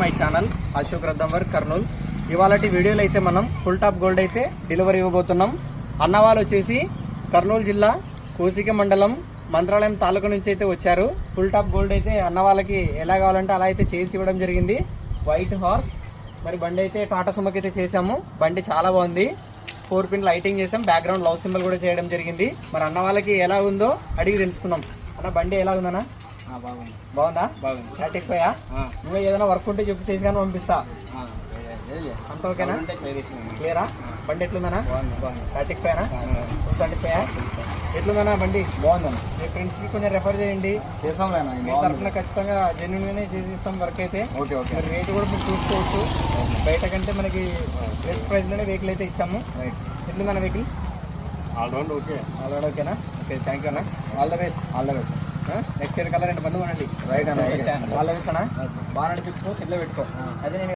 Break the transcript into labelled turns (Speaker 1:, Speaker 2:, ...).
Speaker 1: My channel Ashok రద్దం కర్నూలు. ఇవాళటి వీడియోలో అయితే మనం ఫుల్ టాప్ గోల్డ్ అయితే డెలివరీ ఇవ్వబోతున్నాం. అన్నవాళ్ళు వచ్చేసి కర్నూలు జిల్లా కోసిక మండలం మంత్రాలయం తాలూకా నుంచి అయితే వచ్చారు. ఫుల్ టాప్ గోల్డ్ అయితే అన్న వాళ్ళకి ఎలా కావాలంటే అలా అయితే చేసి ఇవ్వడం జరిగింది. వైట్ హార్స్ మరి బండి అయితే టాటా సుమోకి అయితే చేసాము. బండి చాలా బాగుంది. 4 పిన్ లైటింగ్ చేసాం. బ్యాక్గ్రౌండ్ లవ్ సింబల్ కూడా చేయడం జరిగింది. మరి అన్న వాళ్ళకి ఎలా ఉందో అడిగి తెలుసుకుందాం. అన్న బండి ఎలా ఉందన్నా? బాగుందా? బాగుంది. సాటిస్ఫైయా? నువ్వు ఏదైనా వర్క్ ఉంటే చెప్పి చేసి కానీ పంపిస్తా. అంత ఓకేనా? క్లియరా? బండి ఎట్లుందనా? సాటిస్ఫైనా? సాటిస్ఫైయా? ఎట్లుందన్నా బండి? బాగుందన్నా. మీ ఫ్రెండ్స్ కి కొంచెం రెఫర్ చేయండి. చేసాం. మీ తరఫున ఖచ్చితంగా జెన్యున్ గానే చేసిస్తాం వర్క్ అయితే. రేట్ కూడా మీరు చూసుకోవచ్చు. బయట కంటే మనకి బెస్ట్ ప్రైస్ లోనే వెహికల్ అయితే ఇచ్చాము. ఎట్లుందన్నా వెహికల్? ఆల్రౌండ్ ఓకేనా? ఓకే, థ్యాంక్ యూ అన్న. All the best. Next year కల్లా 2 బండ్లు కొనండి. రైట్ అన్న. ఆల్ ద బెస్ట్ అన్న. బాగా నడిపించుకో, సెట్లో పెట్టుకో. అదే నేను